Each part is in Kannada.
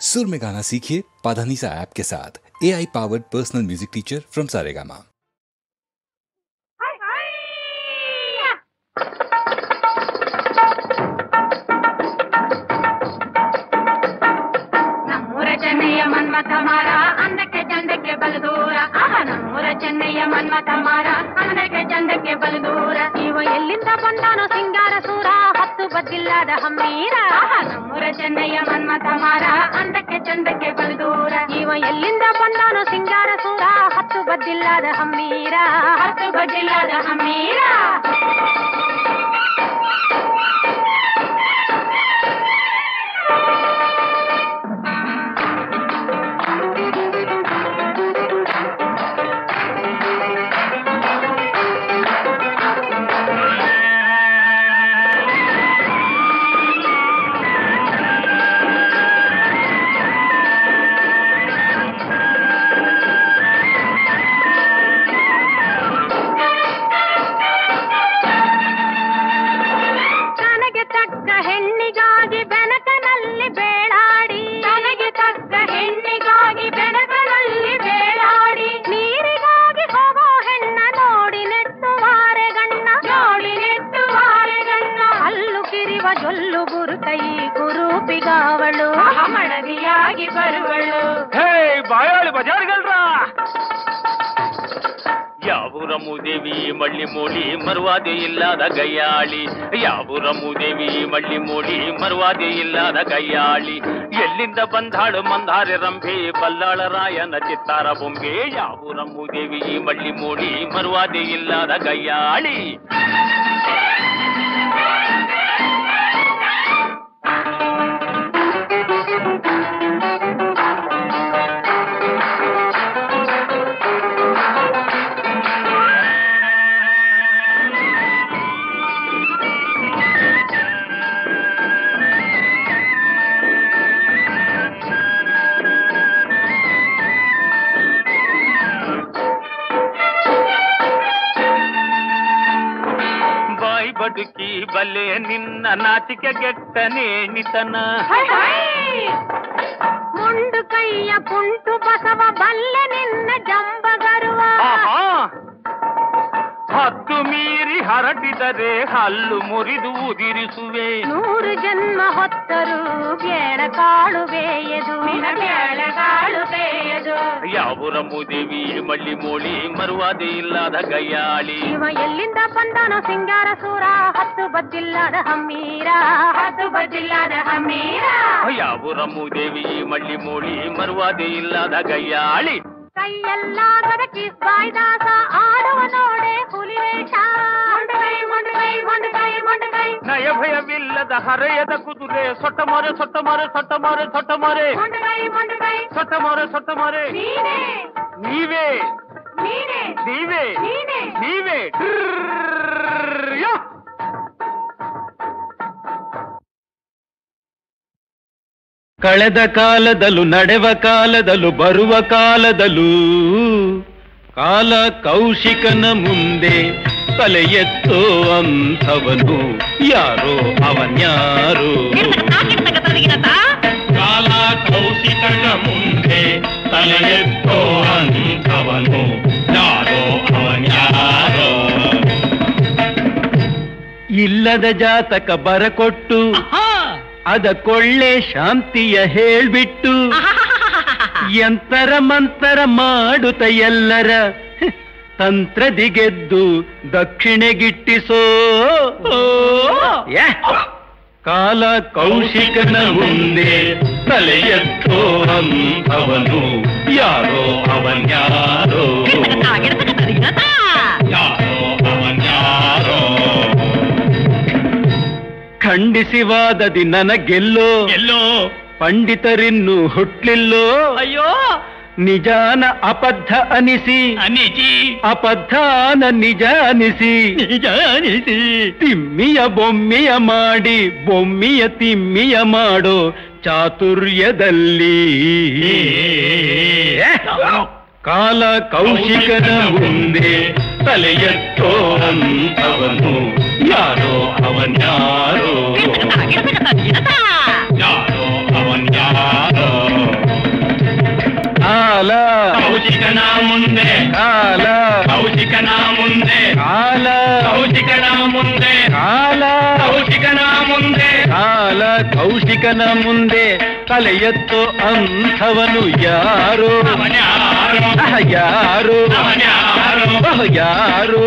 सुर में गाना सीखिए पाधानीसा ऐप के साथ। AI powered personal music teacher from Saregama. ನಮ್ಮೂರ ಚೆನ್ನಯ್ಯ ಮನ್ಮಥ ಮಾರ ಅಂದಕ್ಕೆ ಚಂದಕ್ಕೆ ಬಲದೂರ. ನಮ್ಮೂರ ಚೆನ್ನಯ್ಯ ಮನ್ಮಥ ಮಾರ ಅಂದಕ್ಕೆ ಚಂದಕ್ಕೆ ಬಲದೂರ. ಇವ ಎಲ್ಲಿಂದ ಬಂದಾನೋ ಸಿಂಗಾರ ಸೂರ, ಹತ್ತು ಬದ್ದಿಲ್ಲದ ಹಮ್ಮೀರ. ನಮ್ಮೂರ ಚೆನ್ನಯ್ಯ ಮನ್ಮಥ ಮಾರ ಅಂದಕ್ಕೆ ಚಂದಕ್ಕೆ ಬಲದೂರ. ಇವ ಎಲ್ಲಿಂದ ಬಂದಾನೋ ಸಿಂಗಾರ ಸೂರ, ಹತ್ತು ಬದ್ದಿಲ್ಲದ ಹಮ್ಮೀರ. ಹತ್ತು ಬದ್ದಿಲ್ಲದ ಹಮ್ಮೀರ. ಮಡದಿಯಾಗಿ ಬರುವಳು. ಬಾಯಾಳಿ ಬಜಾರ್ಗಲ್ರ ಯಾವೂರಮ್ಮುದೇವಿ ಮಳ್ಳಿ ಮೋಳಿ ಮರುವಾದೆ ಇಲ್ಲದ ಗಯ್ಯಾಳಿ. ಯಾವೂರಮ್ಮುದೇವಿ ಮಳ್ಳಿ ಮೋಳಿ ಮರುವಾದೆ ಇಲ್ಲದ ಗಯ್ಯಾಳಿ. ಎಲ್ಲಿಂದ ಬಂದಾಳು ಮಂದಾರೆ ರಂಭೆ ಬಲ್ಲಾಳ ರಾಯನ ಚಿತ್ತಾರ ಬೊಂಬೆ. ಯಾವೂರಮ್ಮುದೇವಿ ಮಳ್ಳಿ ಮೋಳಿ ಮರುವಾದೆ ಇಲ್ಲದ ಗಯ್ಯಾಳಿ. ಬದುಕಿ ಬಲ್ಲೆ ನಿನ್ನ ನಾಚಿಕೆ ಗೆಟ್ಟನೆ ನಿತನ. ಮುಂಡು ಕೈಯ ಪುಂಟು ಬಸವ ಬಲ್ಲೆ ನಿನ್ನ ಜಂಬಗರುವ. ಹತ್ತು ಮೀರಿ ಹರಟಿದರೆ ಹಲ್ಲು ಮುರಿದು ಉದಿರಿಸುವೆ. 100 ಜನ್ಮ ಹೊತ್ತರು ಬೇಳಕಾಳು ಬೇಯದು. ಬೇಳಕಾಳು ಬೇಯದು. ಯಾವೂರಮ್ಮುದೇವಿ ಮಳ್ಳಿ ಮೋಳಿ ಮರುವಾದೆ ಇಲ್ಲದ ಗಯ್ಯಾಳಿ. ಇವ ಎಲ್ಲಿಂದ ಬಂದಾನೋ ಸಿಂಗಾರ ಸೂರ, ಹತ್ತು ಬದ್ದಿಲ್ಲದ ಹಮ್ಮೀರ. ಹತ್ತು ಬದ್ದಿಲ್ಲದ ಹಮ್ಮೀರ. ಯಾವೂರಮ್ಮುದೇವಿ ಮಳ್ಳಿ ಮೋಳಿ ಮರುವಾದೆ ಇಲ್ಲದ ಗಯ್ಯಾಳಿ. ಕೈಯೆಲ್ಲ ಗದಕಿ ಬಾಯ್ದಾಸ ಆಡುವ ನೋಡೆ ಹುಲಿವೇಷ. ಮೊಂಡಗೈ ಮೊಂಡಗೈ ಮೊಂಡಗೈ ಮೊಂಡಗೈ. ನಯ ಭಯವಿಲ್ಲದ ಹರೆಯದ ಕುದುರೆ ಸೊಟ್ಟ ಮೊರೆ ಸೊಟ್ಟ ಮೊರೆ ಸೊಟ್ಟ ಮೊರೆ ಸೊಟ್ಟ ಮೊರೆ. ಮೊಂಡಗೈ ಮೊಂಡಗೈ ಸೊಟ್ಟ ಮೊರೆ ಸೊಟ್ಟ ಮೊರೆ. ನೀನೇ ನೀವೇ ನೀನೇ ನೀವೇ ನೀನೇ ನೀವೇ. ಕಳೆದ ಕಾಲದಲ್ಲೂ ನಡೆವ ಕಾಲದಲ್ಲೂ ಬರುವ ಕಾಲದಲ್ಲೂ ಕಾಲ ಕೌಶಿಕನ ಮುಂದೆ ತಲೆ ಎತ್ತೋ ಅಂಥವನು ಯಾರೋ ಅವನ್ಯಾರೋ. ಕಾಲ ಕೌಶಿಕನ ಮುಂದೆ ತಲೆ ಎತ್ತೋ ಅಂಥವನು ಯಾರೋ ಅವನ್ಯಾರೋ. ಇಲ್ಲದ ಜಾತಕ ಬರಕೊಟ್ಟು ಅದ ಕೊಳ್ಳೆ ಶಾಂತಿಯ ಹೇಳ್ಬಿಟ್ಟು ಯಂತರ ಮಂತರ ಮಾಡುತ್ತ ಎಲ್ಲರ ತಂತ್ರದಿಗೆದ್ದು ದಕ್ಷಿಣೆಗಿಟ್ಟಿಸೋ. ಕಾಲ ಕೌಶಿಕನ ಮುಂದೆ ತಲೆ ಎತ್ತೋ ಅಂಥವನು ಯಾರೋ ಅವನ್ಯಾರೋ. ಯಾರೋ ಅವನ್ಯಾರೋ. ಖಂಡಿಸಿವಾದದಿ ನನಗೆಲ್ಲೋ ಎಲ್ಲೋ ಪಂಡಿತರಿನ್ನು ಹುಟ್ಲಿಲ್ಲೋ. ಅಯ್ಯೋ ನಿಜಾನ ಅಬದ್ಧ ಅನಿಸಿ ಅನಿಸಿ ಅಬದ್ಧಾನ ನಿಜ ಅನಿಸಿ ನಿಜ ಅನಿಸಿ. ತಿಮ್ಮಿಯ ಬೊಮ್ಮಿಯ ಮಾಡಿ ಬೊಮ್ಮಿಯ ತಿಮ್ಮಿಯ ಮಾಡೋ ಚಾತುರ್ಯದಲ್ಲಿ ಕಾಲ ಕೌಶಿಕನ ಮುಂದೆ ತಲೆ ಎತ್ತೋ ಅಂಥವನು ಯಾರೋ ಅವನ್ಯಾರೋ. ಯಾರೋ ಅವನ್ಯಾರೋ. ಕೌಶಿಕನ ಮುಂದೆ ಕಾಲ ಕೌಶಿಕನ ಮುಂದೆ ಕಾಲ ಕೌಶಿಕನ ಮುಂದೆ ಕಾಲ ಕೌಶಿಕನ ಮುಂದೆ ಕಾಲ ಕೌಶಿಕನ ಮುಂದೆ ತಲೆ ಎತ್ತು ಅಂಥವನು ಯಾರು ಅವನ್ಯಾರು ಯಾರು ಅವನ್ಯಾರು ಯಾರು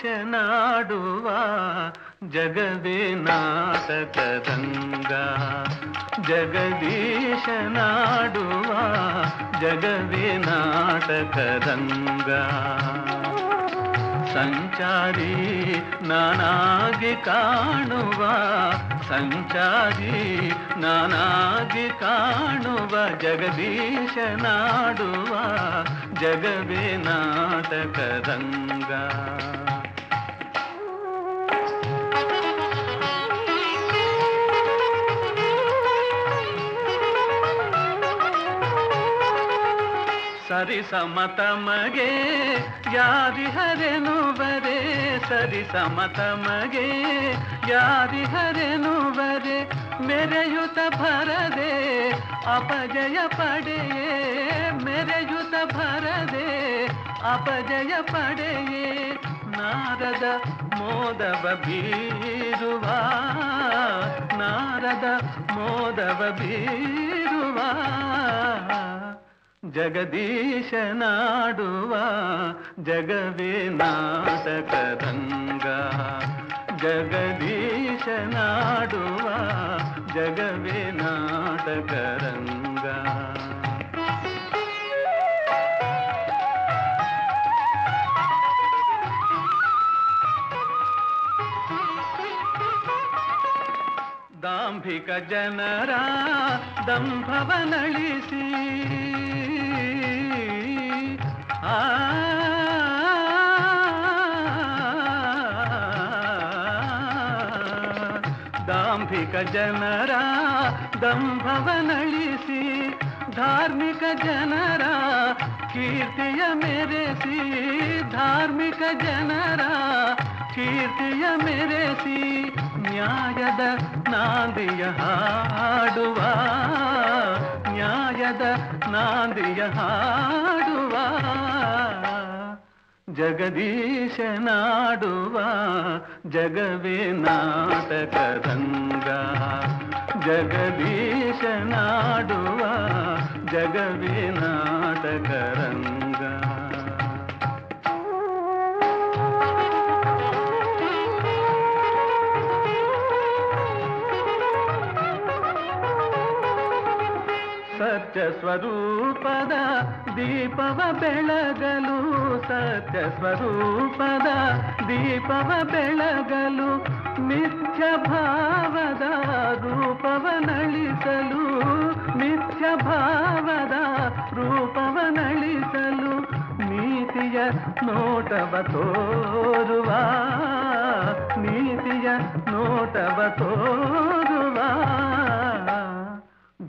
ಜಗದೀಶನಾಡುವ ಜಗವೇ ನಾಟಕದಂಗ ಜಗದೀಶನಾಡುವ ಜಗವೇ ನಾಟಕದಂಗ ಸಂಚಾರಿ ನಾನಾಗಿ ಕಾಣುವ ಸಂಚಾರಿ ನಾನಾಗಿ ಕಾಣುವ ಜಗದೀಶನಾಡುವ ಜಗವೇ ನಾಟಕದಂಗ ಸರಿ ಸಮತಮಗೆ ಯಾರಿಹರೆನುವರೆ ಸರಿ ಸಮತಮಗೆ ಯಾರಿಹರೆನುವರೆ ಮೆರೆಯುತ ಭರದೆ ಅಪಜಯ ಪಡೆಯೇ ಮೆರೆಯುತ ಭರದೆ ಅಪಜಯ ಪಡೆಯೇ ನಾರದ ಮೋದವ ಬೀರುವ ನಾರದ ಮೋದವ ಬೀರುವ ಜಗದೀಶನಾಡುವ ಜಗವೇ ನಾಟಕದಂಗ ಜಗದೀಶನಾಡುವ ಜಗವೇ ನಾಟಕರಂಗ ದಾಂಭಿಕ ಜನರ ದಂಭವನಳಿಸಿ ದಾಂಭಿಕ ಜನರ ದಂಭವನಳಿಸಿ ಧಾರ್ಮಿಕ ಜನರ ಕೀರ್ತಿಯ ಮೆರೆಸಿ ಧಾರ್ಮಿಕ ಜನರ ಕೀರ್ತಿಯ ಮೆರೆಸಿ ನ್ಯಾಯದ ನಾಂದಿಯ ಹಾಡುವ ನ್ಯಾಯದ ನಾಂದಿಯ ಹಾಡುವ ಜಗದೀಶನಾಡುವ ಜಗವೇ ನಾಟಕದಂಗ ಜಗದೀಶನಾಡುವ ಜಗವೇ ನಾಟಕರಂಗ ಸತ್ಯ ಸ್ವರೂಪದ ದೀಪವ ಬೆಳಗಲು ಸತ್ಯ ಸ್ವರೂಪದ ದೀಪವ ಬೆಳಗಲು ಮಿಥ್ಯ ಭಾವದ ರೂಪವನಳಿಸಲು ಮಿಥ್ಯ ಭಾವದ ರೂಪವನಳಿಸಲು ನೀತಿಯ ನೋಟವ ತೋರುವ ನೀತಿಯ ನೋಟವ ತೋರುವ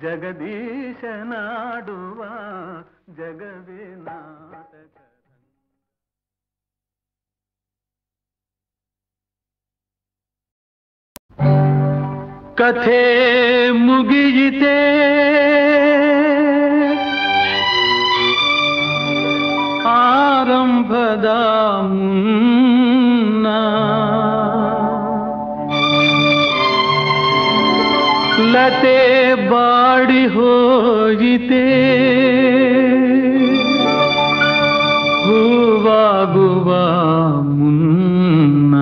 ಜಗದೀಶನಾಡುವ ಜಗವೇ ನಾಟಕ ಕಥೆ ಮುಗಿಯಿತೆ ಆರಂಭದ ಮುನ್ನ ಲತೆ ಬಾಡಿ ಹೋಯಿತೆ ಹೂವಾಗುವ ಮುನ್ನ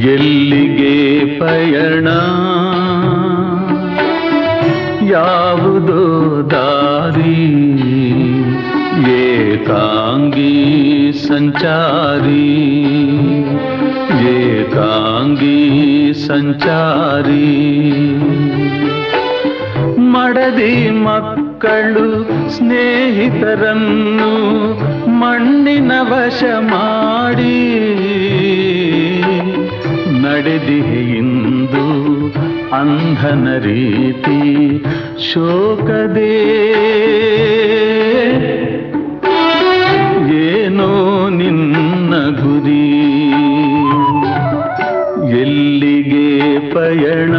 ಎಲ್ಲಿಗೆ ಪಯಣ ಯಾವುದೋ ದಾರಿ ಏಕಾಂಗಿ ಸಂಚಾರಿ ಏಕಾಂಗಿ ಸಂಚಾರಿ ಮಡದಿ ಮಕ್ಕಳು ಸ್ನೇಹಿತರನ್ನು ಮಣ್ಣಿನ ವಶ ಮಾಡಿ ನಡೆದಿಹೆಯಿಂದು ಅಂಧನ ರೀತಿ ಶೋಕದೇ ಏನೋ ನಿನ್ನ ಗುರಿ ಎಲ್ಲಿಗೆ ಪಯಣ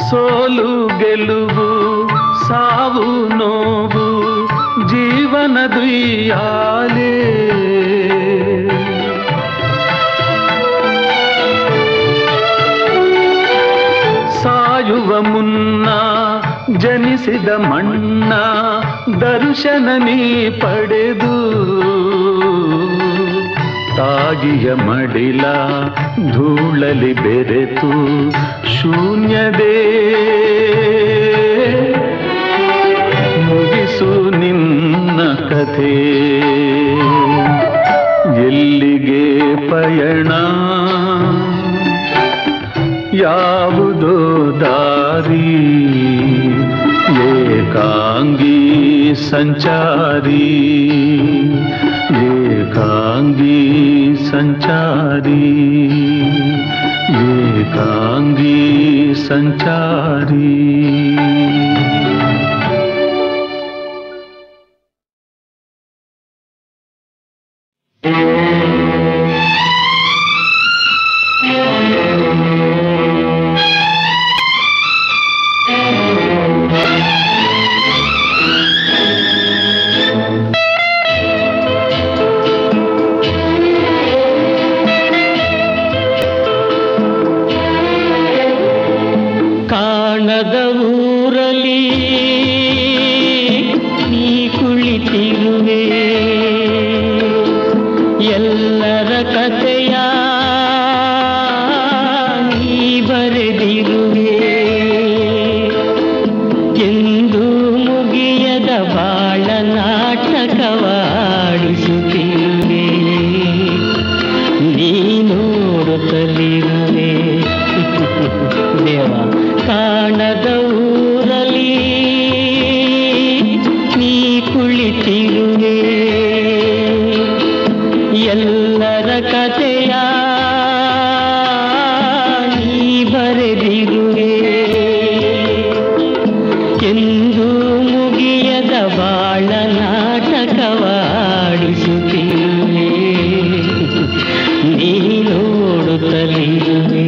ಸೋಲು ಗೆಲುವು ಸಾವು ನೋವು ಜೀವನದುಯ್ಯಾಲೆ ಸಾಯುವ ಮುನ್ನ ಜನಿಸಿದ ಮಣ್ಣ ದರ್ಶನ ನೀ ಪಡೆದು ತಾಗಿಯ ಮಡಿಲ ಧೂಳಲಿ ಬೆರೆತು ಶೂನ್ಯದೇ ಮುಗಿಸು ನಿನ್ನ ಕಥೆ ಎಲ್ಲಿಗೆ ಪಯಣ ಯಾವುದೋ ದಾರಿ ಏಕಾಂಗಿ ಸಂಚಾರಿ ಏಕಾಂಗಿ ಸಂಚಾರಿ ಏಕಾಂಗಿ ಸಂಚಾರಿ ಕಾಣದ ಊರಲಿ ನೀ ಕುಳಿತಿರುವೆ ಎಲ್ಲರ ಕಥೆಯ ನೀ ಬರೆದಿರುವೆ ಎಂದು ಮುಗಿಯದ ಬಾಳ ನಾಟಕವಾಡಿಸುತ್ತಿರುವೆ ನೀ ನೋಡುತ್ತಲಿರುವೆ ದೇವ ಕಾಣದ ಊರಲಿ ನೀ ಕುಳಿತಿರುವೆ ಎಲ್ಲರ ಕಥೆಯ ನೀ ಬರೆದಿರುವೆ ಎಂದು ಮುಗಿಯದ ಬಾಳ ನಾಟಕವಾಡಿಸುತ್ತಿರುವೆ ನೀ ನೋಡುತ್ತಲಿರುವೆ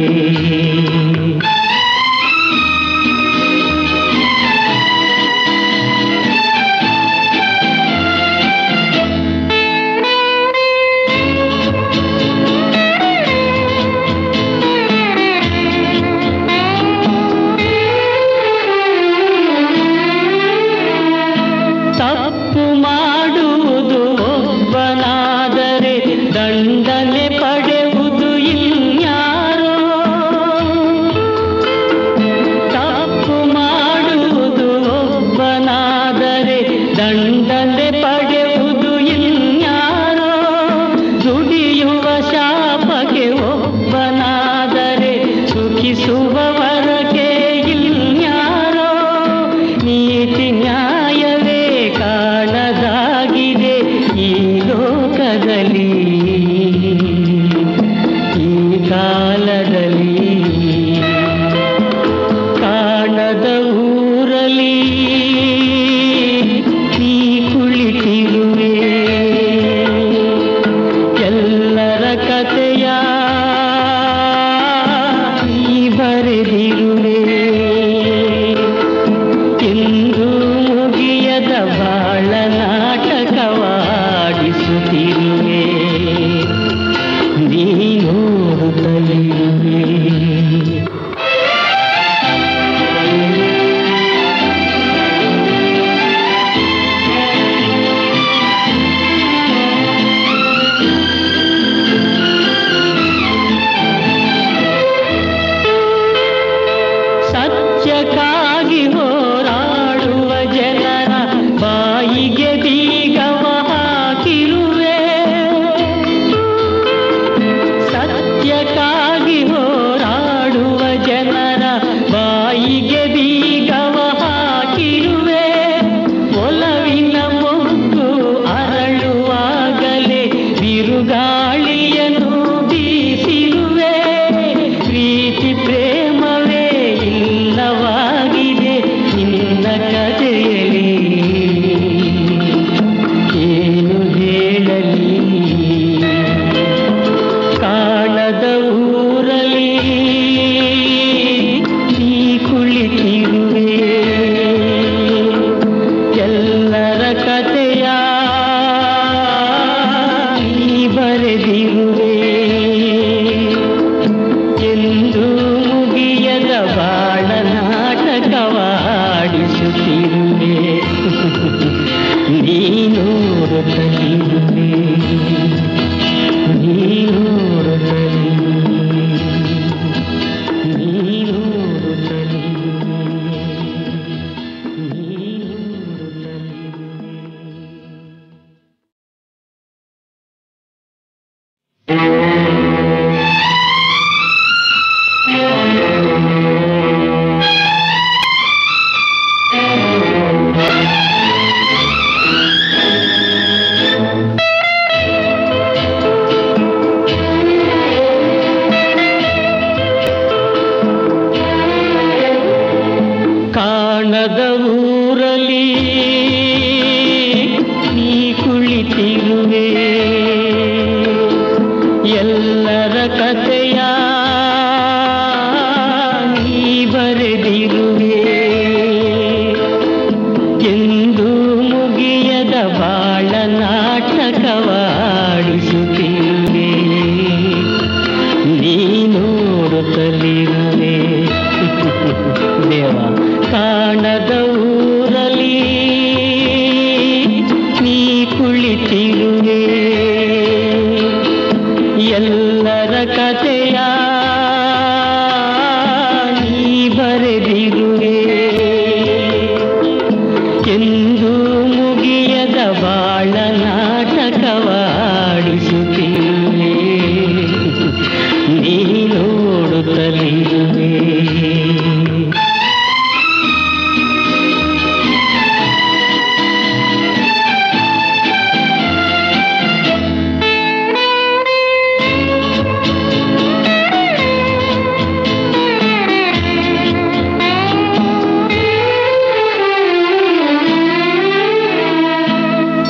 ತಪ್ಪು ಮಾಡುವುದು ಒಬ್ಬನಾದರೆ ದಂಡನೆ ಪಡೆಯುವುದು ಇನ್ಯಾರೋ ತಪ್ಪು ಮಾಡುವುದು ಒಬ್ಬನಾದರೆ ದಂಡನೆ ಪಡೆಯುವುದು ಇನ್ಯಾರೋ ದುಡಿಯುವ ಶಾಪಕ್ಕೆ ಒಬ್ಬನಾದರೆ ಸುಖಿಸುವವರಗೆ ಇನ್ಯಾರೋ ನೀತಿ ನ್ಯಾಯವೇ ಕಾಣದಾಗಿದೆ ಈ ಲೋಕದಲ್ಲಿ ಈ ಕಾಲದಲ್ಲಿ ಕಾಣದ ಊರಲಿ ನೀ ಕುಳಿತಿರುವೆ ನೀನೋಡುತ್ತಲಿರುವೆ ಕಾಣದ ಊರಲಿ ನೀ ಕುಳಿತಿರುವೆ ಎಲ್ಲರ ಕಥೆಯ ನೀ ಬರೆದಿರುವೆ ಎಂದು ಮುಗಿಯದ ಬಾಳ ನಾಟಕವಾಡಿಸುತ್ತಿರುವೆ ನೀ ನೋಡುತ್ತಲಿರುವೆ ದೇವ ಕಾಣದ ಊರಲಿ ನೀ ಕುಳಿತಿರುವೆ ಎಲ್ಲರ ಕಥೆಯ ನೀ ಬರೆದಿರುವೆ ಎಂದು ಮುಗಿಯದ ಬಾಳ ನಾಟಕವಾಡಿಸುತ್ತಿರುವೆ ನೀ ನೋಡುತ್ತಲಿರುವೆ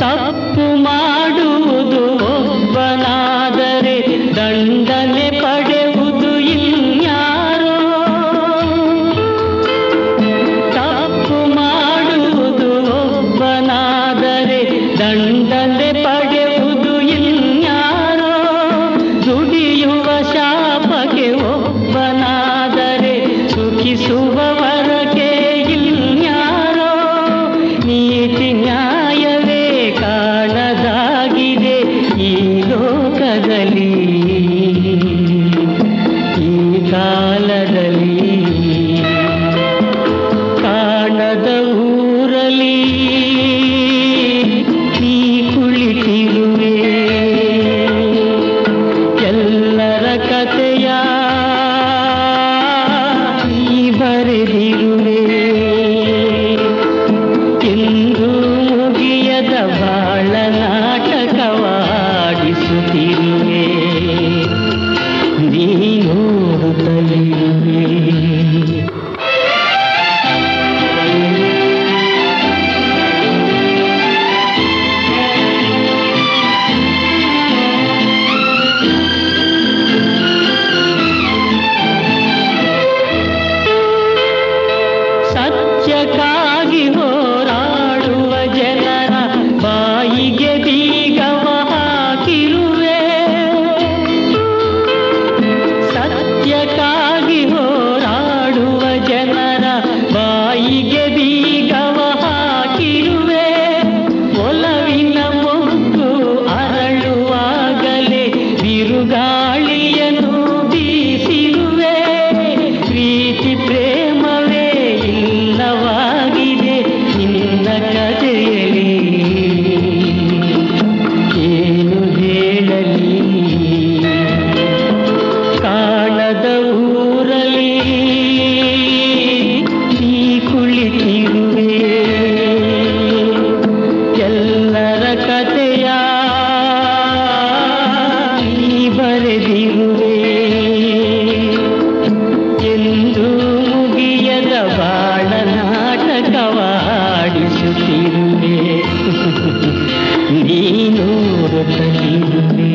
ತಪ್ಪು ಮಾಡುವುದು ಒಬ್ಬನಾದರೆ ದಂಡನೆ ಪಡೆಯುವುದು ಇನ್ಯಾರೋ ತಪ್ಪು ಮಾಡುವುದು ಒಬ್ಬನಾದರೆ ದಂಡನೆ ಪಡೆಯುವುದು ಇನ್ಯಾರೋ ದುಡಿಯುವ ಶಾಪಕ್ಕೆ ಒಬ್ಬನಾದರೆ ಸುಖಿಸುವವರಕ್ಕೆ ಇನ್ಯಾರೋ ನೀತಿ ನ್ಯಾಯವೇ ಕಾಣದಾಗಿದೆ ಈ ಲೋಕದಲ್ಲಿ ಈ ಕಾಲದಲ್ಲಿ ಕಾಣದ ಊರಲಿ ನೀ ಕುಳಿತಿರುವೆ ಎಲ್ಲರ ಕಥೆಯ ನೀ ಬರೆದಿರುವೆ ಎಂದು ಮುಗಿಯದ ಬಾಳ ನಾಟಕವಾಡಿಸುತ್ತಿರುವೆ ನೀ ನೋಡುತ್ತಲಿರುವೆ ಸತ್ಯಕ್ಕಾಗಿ ಹೋರಾಡುವ ಜನರ ಬಾಯಿಗೆ ಬೀಗವ ಹಾಕಿರುವೆ ಸತ್ಯಕ್ಕಾಗಿ ಹೋರಾಡುವ ಜನರ ಬಾಯಿಗೆ ಬೀಗವ ಹಾಕಿರುವೆ ಒಲವಿನ ಮೊಗ್ಗು ಅರಳುವಾಗಲೇ ಬಿರುಗಾಳಿಯನ್ನು ಬೀಸಿರುವೆ ಪ್ರೀತಿ ಪ್ರೇಮವೇ ಇಲ್ಲವಾಗಿದೆ ನಿನ್ನ ಕಥೆಯಲಿ ಏನು ಹೇಳಲಿ ಕಾಣದ ಊರಲಿ ನೀ ಕುಳಿತಿರುವೆ ಎಲ್ಲರ ಕಥೆಯ ನೀ ಬರೆದಿರುವೆ ಎಂದು ಮುಗಿಯದ ಬಾಳ ನಾಟಕವಾಡಿಸುತ್ತಿರುವೆ ನೀ ನೋಡುತ್ತಲಿರುವೆ